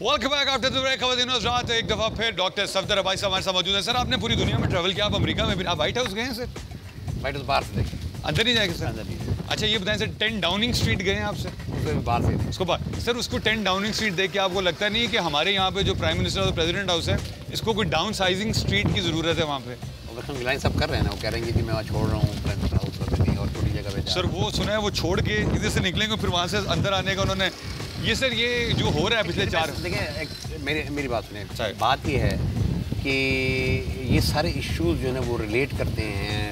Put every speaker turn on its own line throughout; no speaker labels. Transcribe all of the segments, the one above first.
Welcome back after the break. खबर दिनों रात एक दफा फिर डॉक्टर सफदर अब्बाई साहब हमारे साथ मौजूद है। सर आपने पूरी दुनिया में ट्रैवल किया, आप अमेरिका में भी, आप व्हाइट हाउस गए हैं सर?
व्हाइट हाउस बाहर से देखें,
अंदर नहीं जाएंगे सर?
अंदर नहीं।
अच्छा ये बताएं सर, 10 डाउनिंग स्ट्रीट गए हैं आप सर?
उससे भी बाहर से
उसको बाहर सर, उसको 10 डाउनिंग स्ट्रीट देख के आपको लगता नहीं है कि हमारे यहाँ पे जो प्राइम मिनिस्टर और प्रेसिडेंट हाउस है इसको कोई डाउन साइजिंग स्ट्रीट की जरूरत है वहाँ पे?
लाइन सब कर रहे हैं ना, वो कह रहे हैं कि मैं वहाँ छोड़ रहा हूँ प्राइम मिनिस्टर हाउस पर नहीं और छोटी जगह पे
सर। वो सुना है वो छोड़ के इधर से निकलेंगे फिर वहाँ से अंदर आने का उन्होंने ये सर ये जो हो रहा है पिछले 4
देखिए मेरी बात सुनिए। बात ये है कि ये सारे इश्यूज जो है ना वो रिलेट करते हैं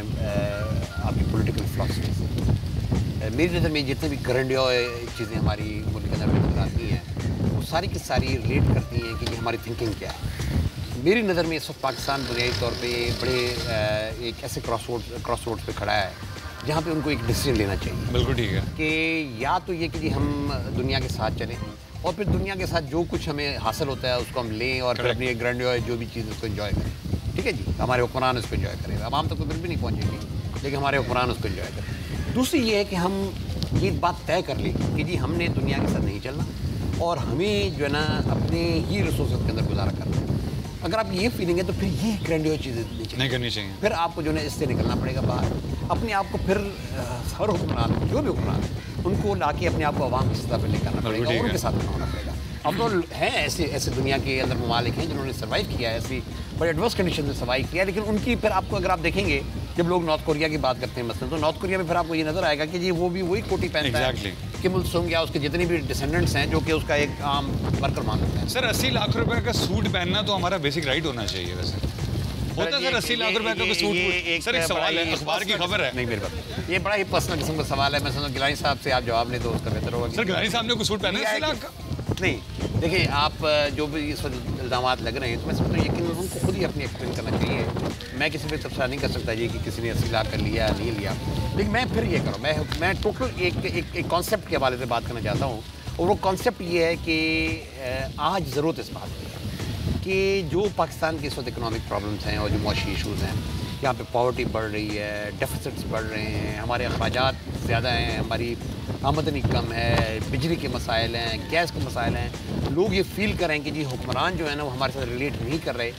आपकी पॉलिटिकल फिलॉसफी से। मेरी नज़र में जितने भी करंट चीज़ें हमारी मुल्क के अंदर नजर आती हैं वो सारी की सारी रिलेट करती हैं कि हमारी थिंकिंग क्या है। मेरी नज़र में इस वक्त पाकिस्तान बुनियादी तौर पे बड़े एक ऐसे क्रॉस रोड्स पे खड़ा है जहाँ पे उनको एक डिसीजन लेना चाहिए।
बिल्कुल ठीक है
कि या तो ये कि जी हम दुनिया के साथ चलें और फिर दुनिया के साथ जो कुछ हमें हासिल होता है उसको हम लें और फिर अपनी ग्रैंडियर जो भी चीज़ उसको एंजॉय करें। ठीक है जी, हमारे हुक्मरान उसको एंजॉय करें। आवाम तक तो फिर भी नहीं पहुँचेगी लेकिन हमारे हुक्मरान उसको एंजॉय करें। दूसरी ये है कि हम ये बात तय कर लें कि जी हमने दुनिया के साथ नहीं चलना और हमें जो है ना अपने ही रिसोर्स के अंदर गुजारा करना है। अगर आप ये फीलिंग है तो फिर ये ग्रैंडियर चीज़ें नहीं करनी चाहिए। फिर आपको जो है इससे निकलना पड़ेगा बाहर, अपने आप को फिर हर हुक्मरान जो भी हुक्मरान उनको लाके अपने आप को आवाम की सतह पर लेकर आना पड़ेगा और उनके साथ होना पड़ेगा। अब तो हैं ऐसे दुनिया के अंदर ममालिक हैं जिन्होंने सर्वाइव किया है, ऐसी बड़े एडवर्स कंडीशन में सर्वाइव किया है। लेकिन उनकी फिर आपको अगर आप देखेंगे जब लोग नॉर्थ कोरिया की बात करते हैं मसलन, तो नॉर्थ कोरिया में फिर आपको ये नजर आएगा कि जी वो भी वही कोटी पहनता है किम इल सुंग या उसके जितने भी डिसेंडेंट्स हैं जो कि उसका एक आम वर्कर मान सकते हैं।
सर 80 लाख रुपए का सूट पहनना तो हमारा बेसिक राइट होना चाहिए वैसे। होता है सर 80 लाख रुपए का सूट? सर एक सवाल है, अखबार की खबर है।
नहीं मेरे पास ये बड़ा ही पर्सनल किस्म का सवाल है। मैं समझ गिलानी साहब से आप जवाब नहीं दो उसका बेहतर होगा।
सर गिलानी साहब ने कोई सूट पहना है 80 लाख का?
नहीं देखिए, आप जो भी इस वक्त इल्ज़ाम लग रहे हैं तो मैं समझता हूँ यकीन उनको खुद ही अपनी एक्सप्लेन करना चाहिए। मैं किसी पर तबसरा नहीं कर सकता जी कि किसी ने 80 लाख का लिया नहीं लिया। लेकिन मैं फिर ये करूँ, मैं टोटल एक कॉन्सेप्ट के हवाले से बात करना चाहता हूँ और वो कॉन्सेप्ट ये है कि आज ज़रूरत इस बात की है कि जो पाकिस्तान की इस वक्त इकनॉमिक प्रॉब्लम्स हैं और जो मुआशी इशूज़ हैं, यहाँ पे पॉवर्टी बढ़ रही है, डेफिसिट्स बढ़ रहे हैं, हमारे अखराजात ज़्यादा हैं, हमारी आमदनी कम है, बिजली के मसाइल हैं, गैस के मसाइल हैं। लोग ये फील कर रहे हैं कि जी हुक्मरान जो है ना वो हमारे साथ रिलेट नहीं कर रहे।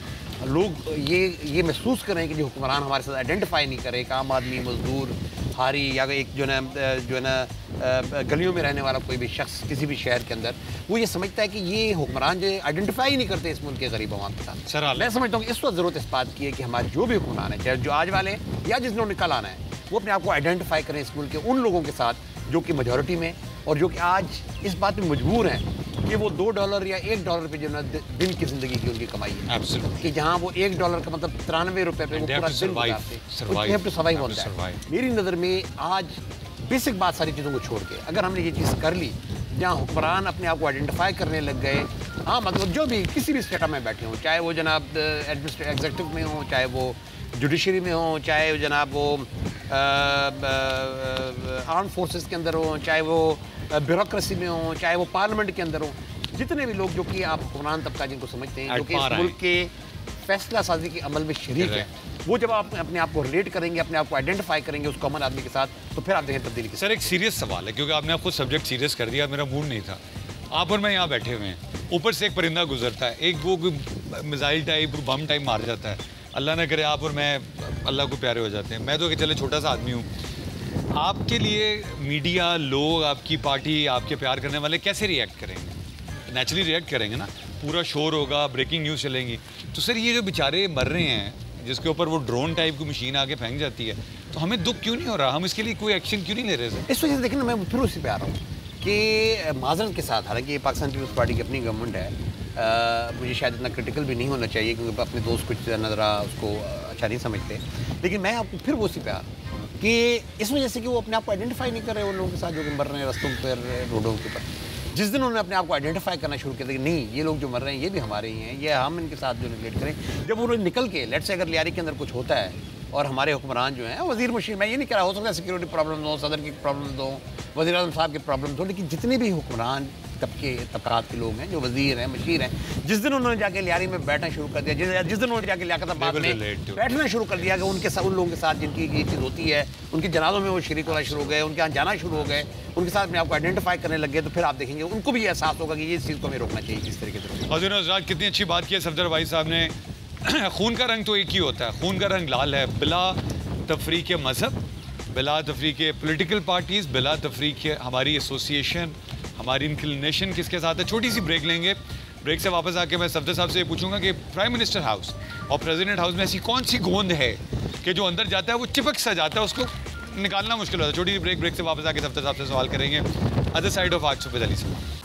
लोग ये महसूस कर रहे हैं कि जो हुक्मरान हमारे साथ आइडेंटिफाई नहीं कर रहे। एक आम आदमी, मजदूर, हारी या एक जो है ना गलियों में रहने वाला कोई भी शख्स किसी भी शहर के अंदर वो ये समझता है कि ये हुक्मरान जो आइडेंटिफाई ही नहीं करते इस मुल्क के गरीब आवाम के साथ। सर मैं समझता हूँ कि इस वक्त ज़रूरत इस बात की है कि हमारे जो भी हुक्मरान है, चाहे जो आज वाले या जिन्होंने कल आना है, वो अपने आप को आइडेंटिफाई करें इस मुल्क के उन लोगों के साथ जो कि मेजॉरिटी में और जो कि आज इस बात में मजबूर हैं कि वो $2 या $1 पे जो ना दिन की ज़िंदगी की उनकी कमाई है। कि जहाँ वो $1 का मतलब 93 रुपये पे वो पूरा दिन सर्वाइव होता है। मेरी नज़र में आज बेसिक बात सारी चीज़ों को छोड़ के अगर हमने ये चीज़ कर ली जहाँ हुक्मरान अपने आप को आइडेंटिफाई करने लग गए, हाँ मतलब जो भी किसी भी स्टेट में बैठे हों, चाहे वो जनाब एग्जीक्यूटिव में हों, चाहे वो जुडिशरी में हों, चाहे जनाब वो आर्म फोर्सेस के अंदर हों, चाहे वो ब्यूरोक्रेसी में हों, चाहे वो पार्लियामेंट के अंदर हों, जितने भी लोग जो कि आप हुक्मरान तबका जिनको समझते हैं, जो कि इस मुल्क के फैसला साजी के अमल में शरीक है, वो जब आप अपने आप को रिलेट करेंगे, अपने आप को आइडेंटिफाई करेंगे उस कॉमन आदमी के साथ, तो फिर आप देखें तब्दीली की।
सर एक सीरियस सवाल है क्योंकि आपने खुद सब्जेक्ट सीरियस कर दिया, मेरा मूड नहीं था। आप और मैं यहाँ बैठे हुए हैं, ऊपर से एक परिंदा गुजरता है, एक वो मिसाइल टाइप बम टाइप मार जाता है। अल्लाह ना करे आप और मैं अल्लाह को प्यारे हो जाते हैं। मैं तो चले छोटा सा आदमी हूँ। आपके लिए मीडिया, लोग, आपकी पार्टी, आपके प्यार करने वाले कैसे रिएक्ट करेंगे? नेचुरली रिएक्ट करेंगे ना, पूरा शोर होगा, ब्रेकिंग न्यूज़ चलेंगी। तो सर ये जो बेचारे मर रहे हैं जिसके ऊपर वो ड्रोन टाइप की मशीन आके फेंक जाती है, तो हमें दुख क्यों नहीं हो रहा? हम इसके लिए कोई एक्शन क्यों नहीं ले रहे सर?
इस वजह से देखिए ना, मैं फिर उसी पे आ रहा हूँ कि माजरत के साथ, हालांकि पाकिस्तान पीपल्स पार्टी की अपनी गवर्नमेंट है, मुझे शायद इतना क्रिटिकल भी नहीं होना चाहिए क्योंकि अपने दोस्त कुछ ज़रा उसको अच्छा नहीं समझते, लेकिन मैं आपको फिर वो उसी पे आ रहा हूँ कि इस वजह से कि वो अपने आप को आइडेंटिफाई नहीं कर रहे उन लोगों के साथ जो कि मर रहे हैं रस्तों पर, रोडों के ऊपर। जिस दिन उन्होंने अपने आप को आइडेंटिफाई करना शुरू किया कि नहीं ये लोग जो मर रहे हैं ये भी हमारे ही हैं, ये हम इनके साथ जो रिलेट करें, जब उन्होंने निकल के लेट से अगर लियारी के अंदर कुछ होता है और हमारे हुक्मरान जो हैं वज़ीर मशीन, मैं ये नहीं कह रहा, हो सकता है सिक्योरिटी प्रॉब्लम हो, सदर की प्रॉब्लम हो, वज़ीर आज़म साहब की प्रॉब्लम हो, लेकिन जितने भी हुक्मरान तबकात के लोग हैं, जो वजीर हैं, मशीर हैं, जिस दिन उन्होंने जाके लियारी में बैठना शुरू कर दिया, जिस दिन उन्होंने जाके लियाकताबाद में बैठना शुरू कर दिया कि उन लोगों के साथ जिनकी ये चीज़ होती है, उनके जनाजों में वो शरीक होना शुरू हो गए, उनके यहाँ जाना शुरू हो गए, उनके साथ में आपको आइडेंटिफाई करने लग गए, तो फिर आप देखेंगे उनको भी एहसास होगा कि ये चीज़ को हमें रोकना चाहिए इस तरीके से।
और कितनी अच्छी बात की है सफदर भाई साहब ने। खून का रंग तो एक ही होता है, खून का रंग लाल है, बिला तफरीक मज़हब, बिला तफरीक पॉलिटिकल पार्टीज़, बिला तफरीक हमारी एसोसिएशन, हमारी इंक्लिनेशन किसके साथ है। छोटी सी ब्रेक लेंगे, ब्रेक से वापस आके मैं सफदर साहब से ये पूछूंगा कि प्राइम मिनिस्टर हाउस और प्रेसिडेंट हाउस में ऐसी कौन सी गोंद है कि जो अंदर जाता है वो चिपक सा जाता है, उसको निकालना मुश्किल होता है। छोटी सी ब्रेक से वापस आके सफदर साहब से सवाल करेंगे अदर साइड ऑफ आज सुबह अली साहब।